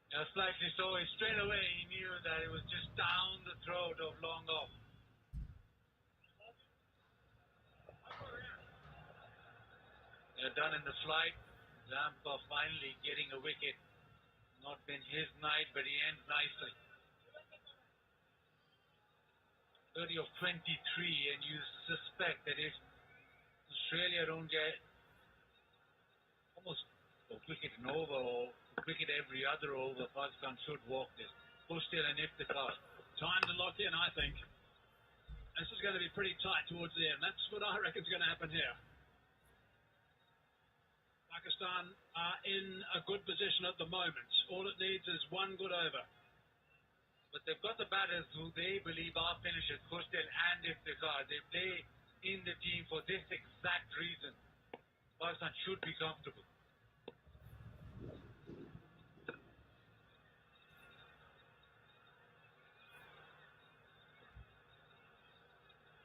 Yeah, slightly so. Straight away he knew that it was just down the throat of long off. They're done in the flight. Zampa finally getting a wicket. Not been his night, but he ends nicely. 30 of 23, and you suspect that if Australia don't get almost a wicket an over or a wicket every other over, Pakistan should walk this. Pushtil and Iftikhar. Time to lock in, I think. This is going to be pretty tight towards the end. That's what I reckon is going to happen here. Pakistan are in a good position at the moment. All it needs is one good over. But they've got the batters who they believe are finishers, Pushtil and Iftikhar. They play in the team for this exact reason. Pakistan should be comfortable.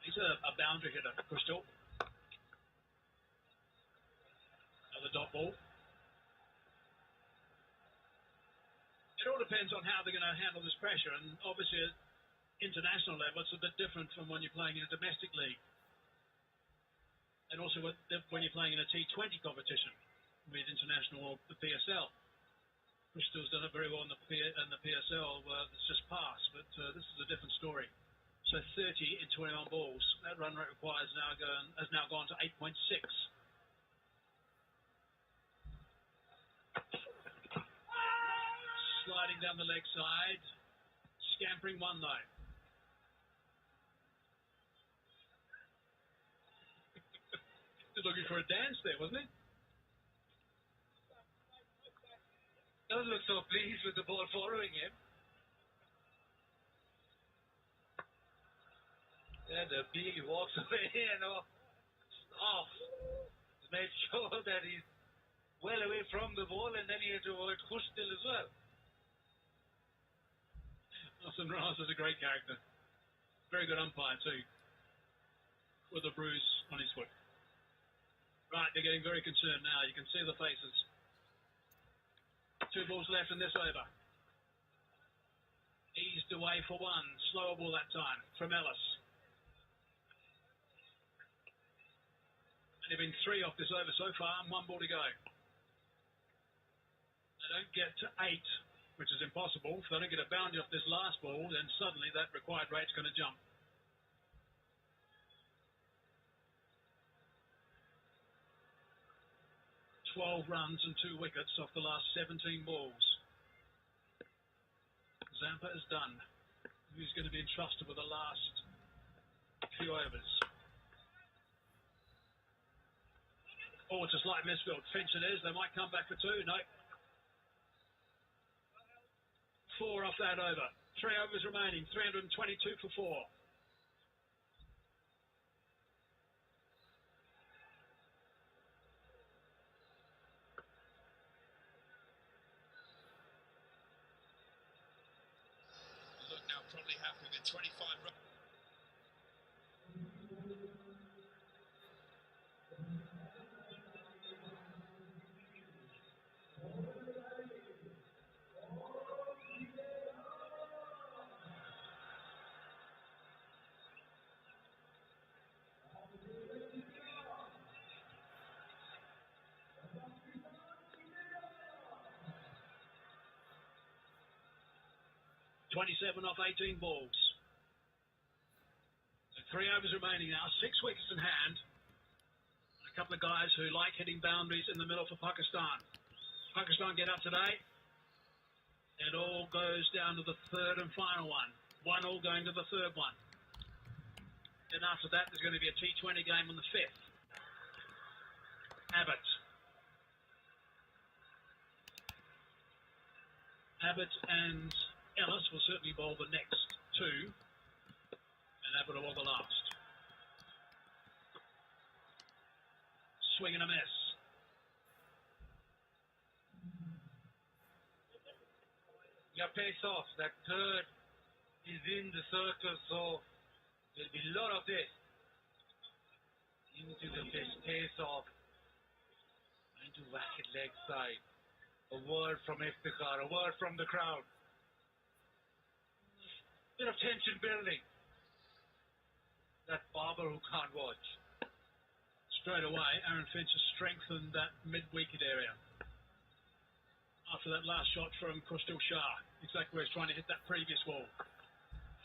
He's a boundary hitter, Pushtil. Another dot ball. It all depends on how they're going to handle this pressure, and obviously at international level it's a bit different from when you're playing in a domestic league, and also when you're playing in a T20 competition with international or the PSL. Pushtil's done it very well in the PSL. It's just passed, but this is a different story. So 30 in 21 balls. That run rate has now gone to 8.6. Sliding down the leg side, scampering one though. Just looking for a dance there, wasn't he? Doesn't look so pleased with the ball following him. Yeah, the bee walks away and off. He's made sure that he's well away from the ball, and then he had to avoid Pushtil as well. Austin Ross is a great character. Very good umpire too, with a bruise on his foot. Right, they're getting very concerned now. You can see the faces. 2 balls left in this over. Eased away for one. Slower ball that time from Ellis. And there have been 3 off this over so far and 1 ball to go. They don't get to 8, which is impossible. If they don't get a boundary off this last ball, then suddenly that required rate's going to jump. $12 runs and 2 wickets off the last 17 balls. Zampa is done. Who's going to be entrusted with the last few overs? Oh, it's a slight misfield. Finch it is. They might come back for 2. No. 4 off that over. 3 overs remaining. 322 for 4. Look now, probably happy with 25 runs. 27 off 18 balls. So 3 overs remaining now, 6 wickets in hand. And a couple of guys who like hitting boundaries in the middle for Pakistan. Pakistan get up today. It all goes down to the 3rd and final one. 1 all going to the 3rd one. Then after that, there's going to be a T20 game on the 5th. Abbott and Ellis will certainly bowl the next 2, and Abbott will bowl the last. Swing and a miss. Yeah, pace off. That 3rd is in the circle, so there'll be a lot of this. Into the pace off. Trying to whack it leg side. A word from Iftikhar, a word from the crowd. Bit of tension building. That barber who can't watch. Straight away, Aaron Finch has strengthened that mid-wicket area. After that last shot from Kustil Shah, exactly where he's trying to hit that previous ball.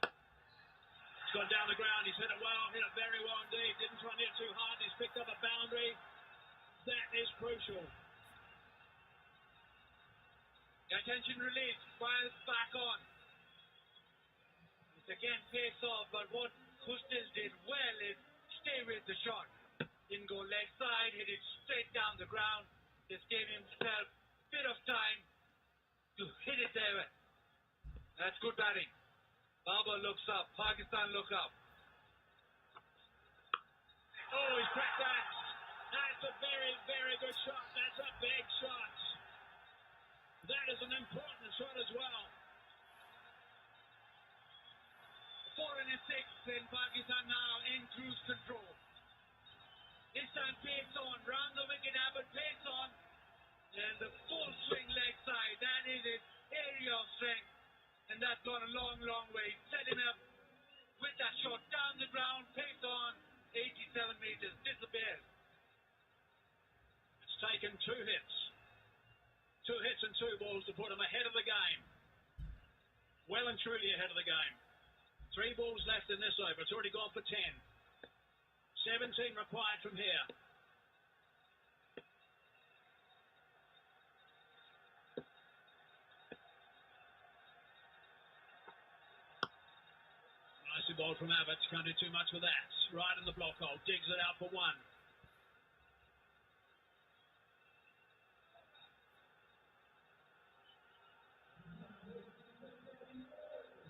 He's gone down the ground, he's hit it well, hit it very well indeed. Didn't try and hit it too hard, he's picked up a boundary. That is crucial. The attention released, fires back on. It's again pace off, but what Kustil did well is stay with the shot. Didn't go leg side, hit it straight down the ground. Just gave himself a bit of time to hit it there. That's good batting. Babar looks up, Pakistan look up. Oh, he's cracked that. That's a very, very good shot. That's a big shot. That is an important shot as well. 4 and a 6 in Pakistan now in cruise control. This time pace on, round the wicket, Abbott pace on. And the full swing leg side, that is his area of strength. And that's gone a long, long way. Set him up with that shot down the ground, pace on, 87 meters, disappears. It's taken 2 hits. 2 hits and 2 balls to put him ahead of the game. Well and truly ahead of the game. 3 balls left in this over. It's already gone for 10. 17 required from here. Nicely bowled from Abbott. Can't do too much with that. Right in the block hole. Digs it out for 1.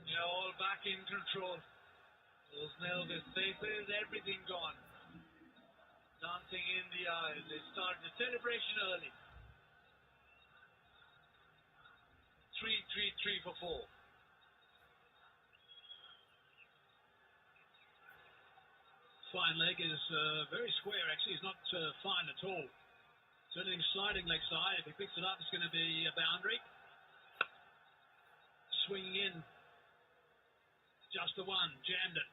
They're all back in control. Those nervous faces, everything gone. Dancing in the aisle. They start the celebration early. 3 for 4. Fine leg is very square actually. It's not fine at all. Certainly sliding leg side. If he picks it up, it's going to be a boundary. Swinging in. Just the 1. Jammed it.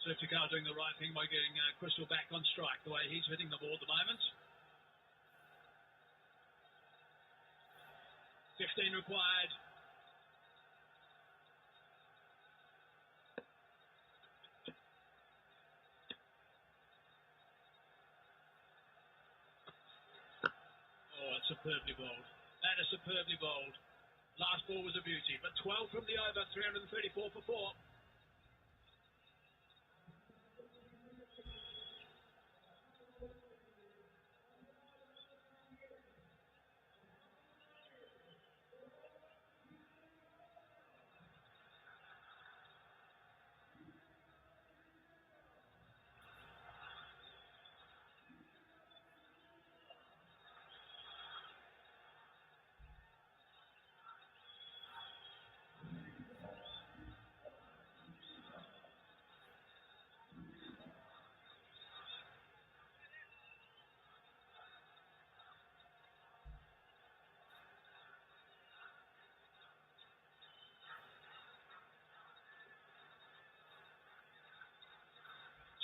Iftikhar doing the right thing by getting Kustil back on strike, the way he's hitting the ball at the moment. 15 required. Oh, it's superbly bowled. That is superbly bowled. Last ball was a beauty, but 12 from the over, 334 for 4.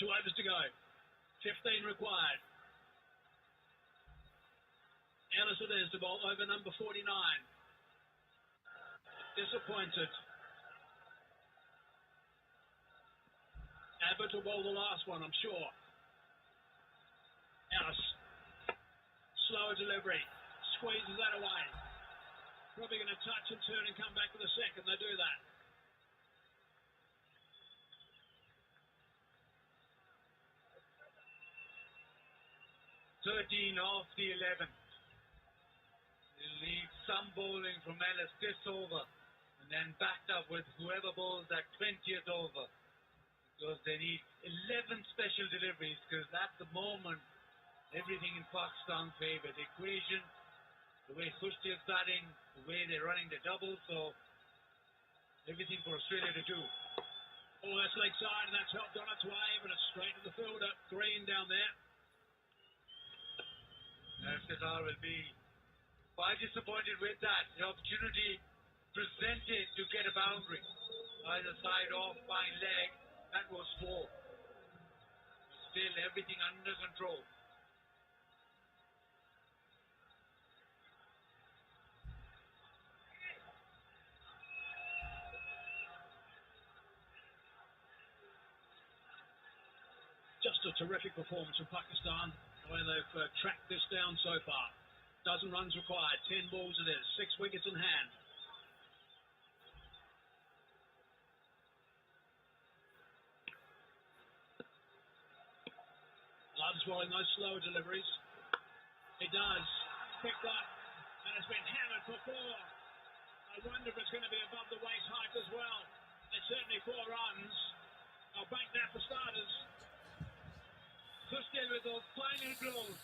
Two overs to go. 15 required. Ellis it is to bowl over number 49. Disappointed. Abbott will bowl the last one, I'm sure. Ellis. Slower delivery. Squeezes that away. Probably going to touch and turn and come back with a second. They do that. 13 off the 11. They'll need some bowling from Ellis this over, and then backed up with whoever bowls that 20th over, because they need 11 special deliveries, because at the moment everything in Pakistan's favour. The equation, the way Kustil's batting, the way they're running the double, so Everything for Australia to do. Oh, that's leg side, and that's helped on its way, but it's straight to the fielder. Green down there. Qatar will be quite disappointed with that. The opportunity presented to get a boundary. Either side off, fine leg. That was 4. Still everything under control. Just a terrific performance from Pakistan, the way they've tracked this down so far. Dozen runs required, 10 balls it is, 6 wickets in hand. Loves rolling those slow deliveries. He does. Picked up, and it's been hammered for 4. I wonder if it's going to be above the waist height as well. It's certainly 4 runs. I'll bank that for starters. Kushkel with those final blows.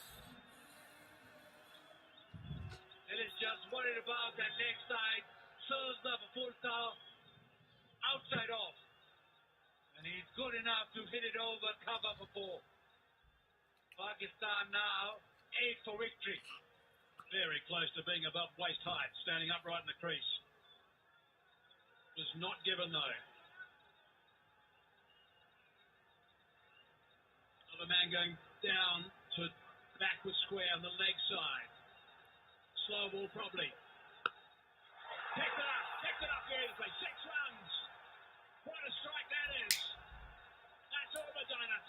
It is just worried about that leg side. Serves up a full stop. Outside off. And he's good enough to hit it over, cover for 4. Pakistan now 8 for victory. Very close to being above waist height, standing upright in the crease. Was not given though. Another man going down to backward square on the leg side. Slow ball probably. Picked it up beautifully. 6 runs. What a strike that is. That's all but done it.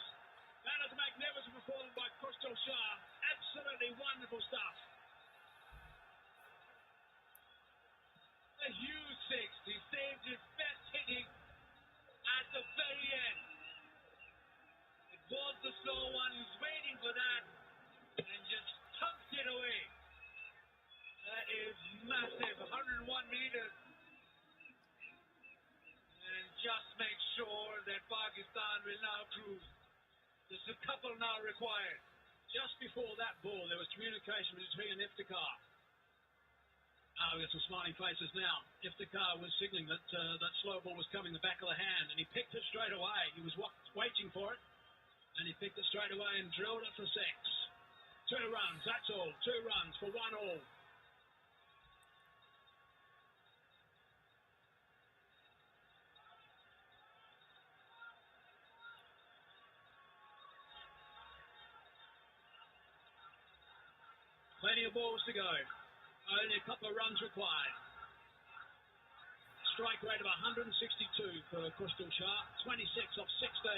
That is a magnificent performance by Crystal Shah. Absolutely wonderful stuff. A huge 6. He saved his best hitting at the very end. It was the slow one. He was waiting for that and just tucked it away. That is massive. 101 meters. And just make sure that Pakistan will now cruise. There's a couple now required. Just before that ball, there was communication between Iftikhar. We've got some smiling faces now. Iftikhar was signalling that that slow ball was coming the back of the hand, and he picked it straight away. He was waiting for it, and he picked it straight away and drilled it for 6. 2 runs, that's all. 2 runs for 1 all. Plenty of balls to go. Only a couple of runs required. Strike rate of 162 for Crystal Shah. 26 off 16.